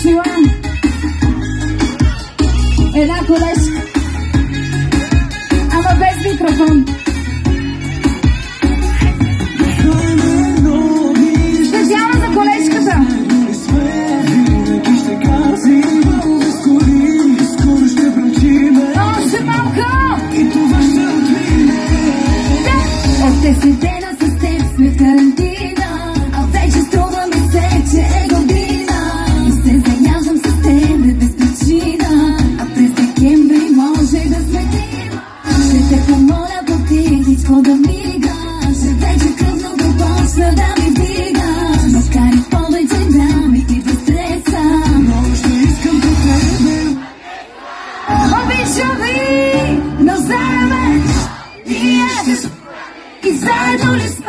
случила една колежка, ама без микрофон. Специално за колежката. Още малко! От 10 дена с теб сме в карантина, а вече струва ми се, че е година. И се заяждам с теб без причина, а през декември може да сметим. Ще те помоля по тихичко да мигаш, вече кръвното почна да ми вдигаш. Макар и повече да ми идва стреса, но ще искам по тебе. Обичам ви, но заедно и заедно ли сме?